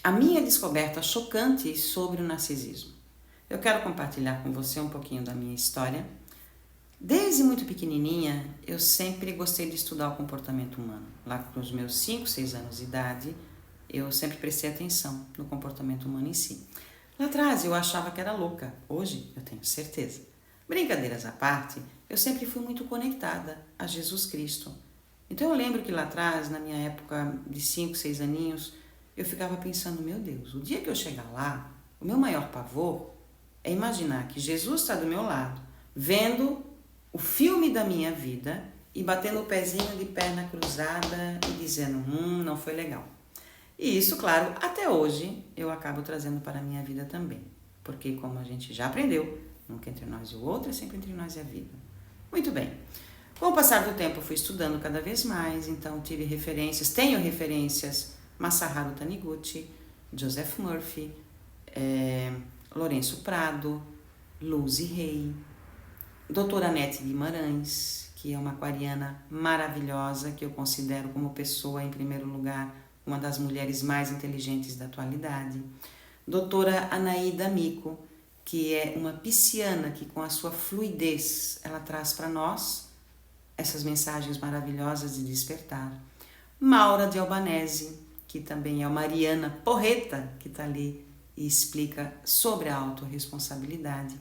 a minha descoberta chocante sobre o narcisismo. Eu quero compartilhar com você um pouquinho da minha história. Desde muito pequenininha, eu sempre gostei de estudar o comportamento humano. Lá com os meus 5, 6 anos de idade, eu sempre prestei atenção no comportamento humano em si. Lá atrás eu achava que era louca, hoje eu tenho certeza. Brincadeiras à parte, eu sempre fui muito conectada a Jesus Cristo. Então eu lembro que lá atrás, na minha época de 5, 6 aninhos, eu ficava pensando, meu Deus, o dia que eu chegar lá, o meu maior pavor é imaginar que Jesus está do meu lado, vendo o filme da minha vida e batendo o pezinho de perna cruzada e dizendo, não foi legal. E isso, claro, até hoje eu acabo trazendo para a minha vida também. Porque como a gente já aprendeu, nunca entre nós e o outro, é sempre entre nós e a vida. Muito bem. Com o passar do tempo eu fui estudando cada vez mais, então tenho referências, Masaharu Taniguchi, Joseph Murphy, Lourenço Prado, Lucy Hay, doutora Anete Guimarães, que é uma aquariana maravilhosa, que eu considero como pessoa, em primeiro lugar, uma das mulheres mais inteligentes da atualidade. Doutora Anaída Mico, que é uma pisciana que com a sua fluidez, ela traz para nós essas mensagens maravilhosas de despertar. Maura de Albanese, que também é uma ariana porreta, que está ali e explica sobre a autorresponsabilidade.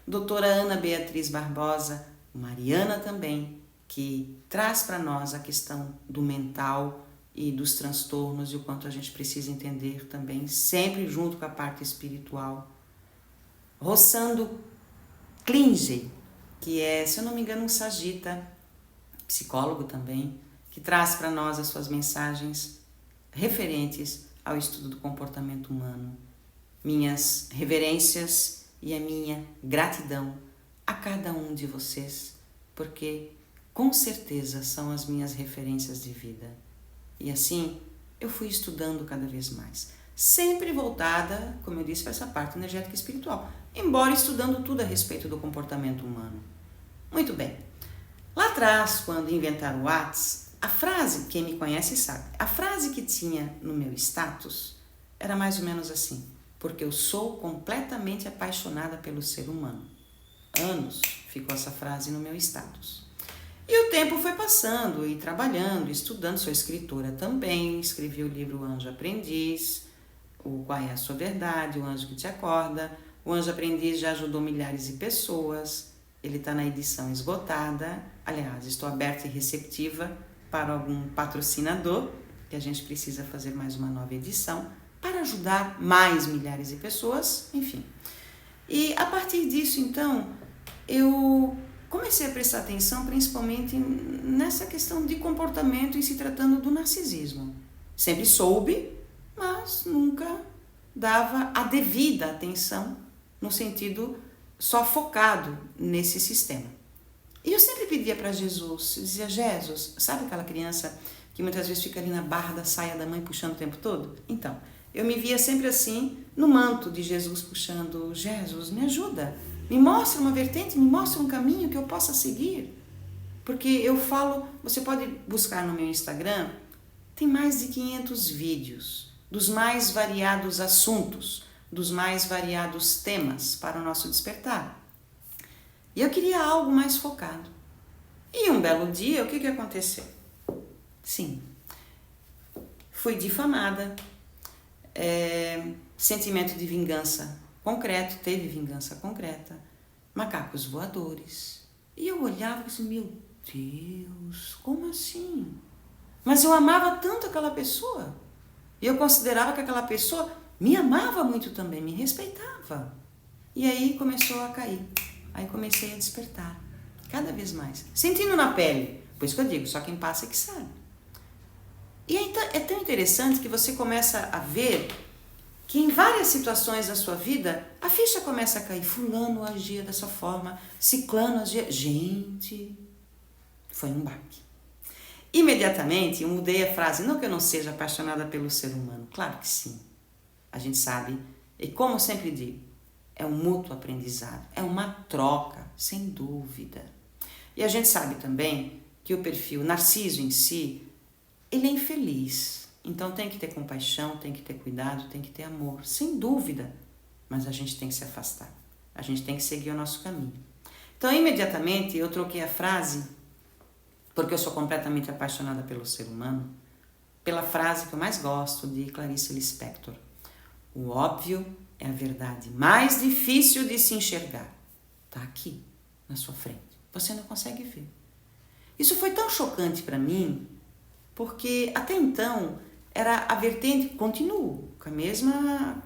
Doutora Ana Beatriz Barbosa, uma ariana também, que traz para nós a questão do mental e dos transtornos e o quanto a gente precisa entender também, sempre junto com a parte espiritual. Rossando Klinge, que é, se eu não me engano, um sagita, psicólogo também, que traz para nós as suas mensagens referentes ao estudo do comportamento humano. Minhas reverências e a minha gratidão a cada um de vocês, porque com certeza são as minhas referências de vida. E assim eu fui estudando cada vez mais, sempre voltada, como eu disse, para essa parte energética e espiritual, embora estudando tudo a respeito do comportamento humano. Muito bem, lá atrás, quando inventaram o WhatsApp, a frase, quem me conhece sabe, a frase que tinha no meu status era mais ou menos assim, porque eu sou completamente apaixonada pelo ser humano. Anos ficou essa frase no meu status. E o tempo foi passando e trabalhando, estudando, sou escritora também, escrevi o livro O Anjo Aprendiz, o Qual é a Sua Verdade, O Anjo que Te Acorda. O Anjo Aprendiz já ajudou milhares de pessoas, ele está na edição esgotada. Aliás, estou aberta e receptiva para algum patrocinador, que a gente precisa fazer mais uma nova edição, para ajudar mais milhares de pessoas, enfim. E a partir disso, então, eu comecei a prestar atenção principalmente nessa questão de comportamento em se tratando do narcisismo. Sempre soube, mas nunca dava a devida atenção no sentido só focado nesse sistema. E eu sempre pedia para Jesus, eu dizia, Jesus, sabe aquela criança que muitas vezes fica ali na barra da saia da mãe puxando o tempo todo? Então, eu me via sempre assim, no manto de Jesus puxando, Jesus, me ajuda, me mostra uma vertente, me mostra um caminho que eu possa seguir. Porque eu falo, você pode buscar no meu Instagram, tem mais de 500 vídeos dos mais variados assuntos, dos mais variados temas para o nosso despertar. E eu queria algo mais focado. E um belo dia, o que aconteceu? Sim, fui difamada, sentimento de vingança concreto, teve vingança concreta, macacos voadores. E eu olhava e disse, meu Deus, como assim? Mas eu amava tanto aquela pessoa. E eu considerava que aquela pessoa me amava muito também, me respeitava. E aí começou a cair. Aí comecei a despertar, cada vez mais. Sentindo na pele, por isso que eu digo, só quem passa é que sabe. E aí é tão interessante que você começa a ver que em várias situações da sua vida, a ficha começa a cair. Fulano agia dessa forma, ciclano agia... Gente, foi um baque. Imediatamente eu mudei a frase, não que eu não seja apaixonada pelo ser humano, claro que sim. A gente sabe, e como eu sempre digo, é um mútuo aprendizado, é uma troca, sem dúvida. E a gente sabe também que o perfil Narciso em si, ele é infeliz. Então tem que ter compaixão, tem que ter cuidado, tem que ter amor, sem dúvida. Mas a gente tem que se afastar. A gente tem que seguir o nosso caminho. Então, imediatamente, eu troquei a frase, porque eu sou completamente apaixonada pelo ser humano, pela frase que eu mais gosto de Clarice Lispector. O óbvio é a verdade mais difícil de se enxergar. Está aqui, na sua frente. Você não consegue ver. Isso foi tão chocante para mim, porque até então era a vertente, continuo,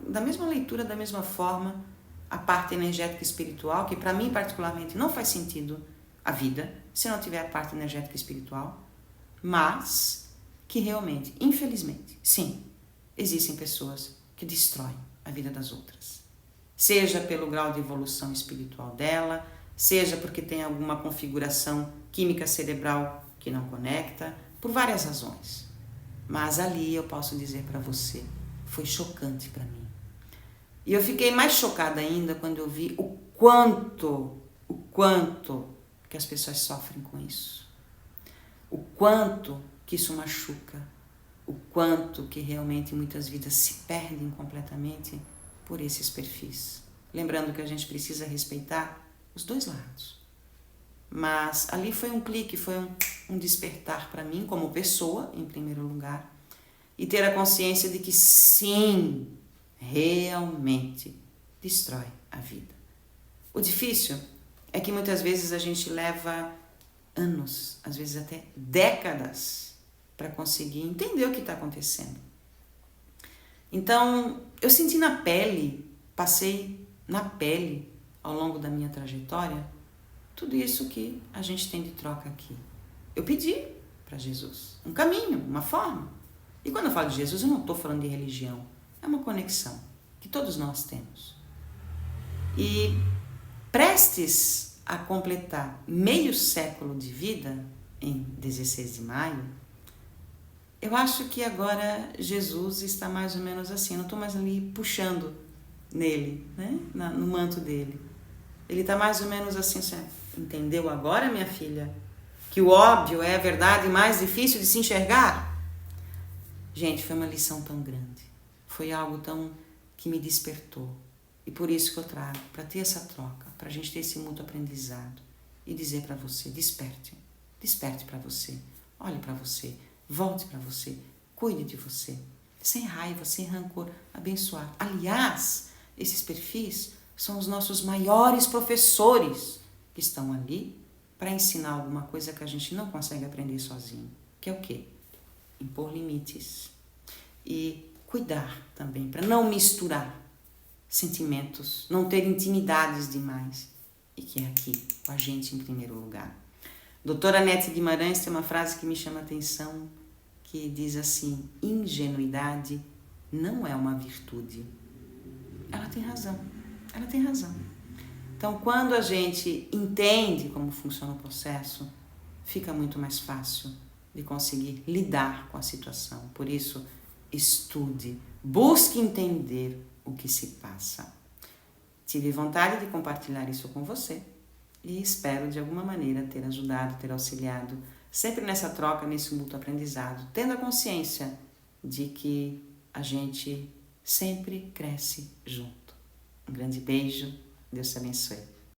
da mesma leitura, da mesma forma, a parte energética e espiritual, que para mim particularmente não faz sentido a vida, se não tiver a parte energética e espiritual, mas que realmente, infelizmente, sim, existem pessoas que destroem a vida das outras. Seja pelo grau de evolução espiritual dela, seja porque tem alguma configuração química cerebral que não conecta, por várias razões. Mas ali eu posso dizer para você, foi chocante para mim. E eu fiquei mais chocada ainda quando eu vi o quanto que as pessoas sofrem com isso. O quanto que isso machuca. O quanto que realmente muitas vidas se perdem completamente por esses perfis. Lembrando que a gente precisa respeitar os dois lados. Mas ali foi um clique, foi um despertar para mim como pessoa, em primeiro lugar, e ter a consciência de que sim, realmente destrói a vida. O difícil é que muitas vezes a gente leva anos, às vezes até décadas, para conseguir entender o que está acontecendo. Então, eu senti na pele, passei na pele ao longo da minha trajetória, tudo isso que a gente tem de troca aqui. Eu pedi para Jesus um caminho, uma forma. E quando eu falo de Jesus, eu não estou falando de religião. É uma conexão que todos nós temos. E prestes a completar meio século de vida, em 16 de maio, eu acho que agora Jesus está mais ou menos assim. Eu não estou mais ali puxando nele, né? No manto dele. Ele está mais ou menos assim, você entendeu agora, minha filha? Que o óbvio é a verdade mais difícil de se enxergar? Gente, foi uma lição tão grande. Foi algo tão que me despertou. E por isso que eu trago, para ter essa troca, para a gente ter esse mútuo aprendizado. E dizer para você, desperte para você, olhe para você, volte para você, cuide de você. Sem raiva, sem rancor, abençoar. Aliás, esses perfis são os nossos maiores professores que estão ali para ensinar alguma coisa que a gente não consegue aprender sozinho. Que é o quê? Impor limites e cuidar também, para não misturar sentimentos, não ter intimidades demais, e que é aqui, com a gente em primeiro lugar. Doutora Nete Guimarães tem uma frase que me chama a atenção, que diz assim: ingenuidade não é uma virtude. Ela tem razão. Então, quando a gente entende como funciona o processo, fica muito mais fácil de conseguir lidar com a situação. Por isso, estude, busque entender o que se passa. Tive vontade de compartilhar isso com você e espero de alguma maneira ter ajudado, ter auxiliado, sempre nessa troca, nesse mútuo aprendizado, tendo a consciência de que a gente sempre cresce junto. Um grande beijo, Deus te abençoe.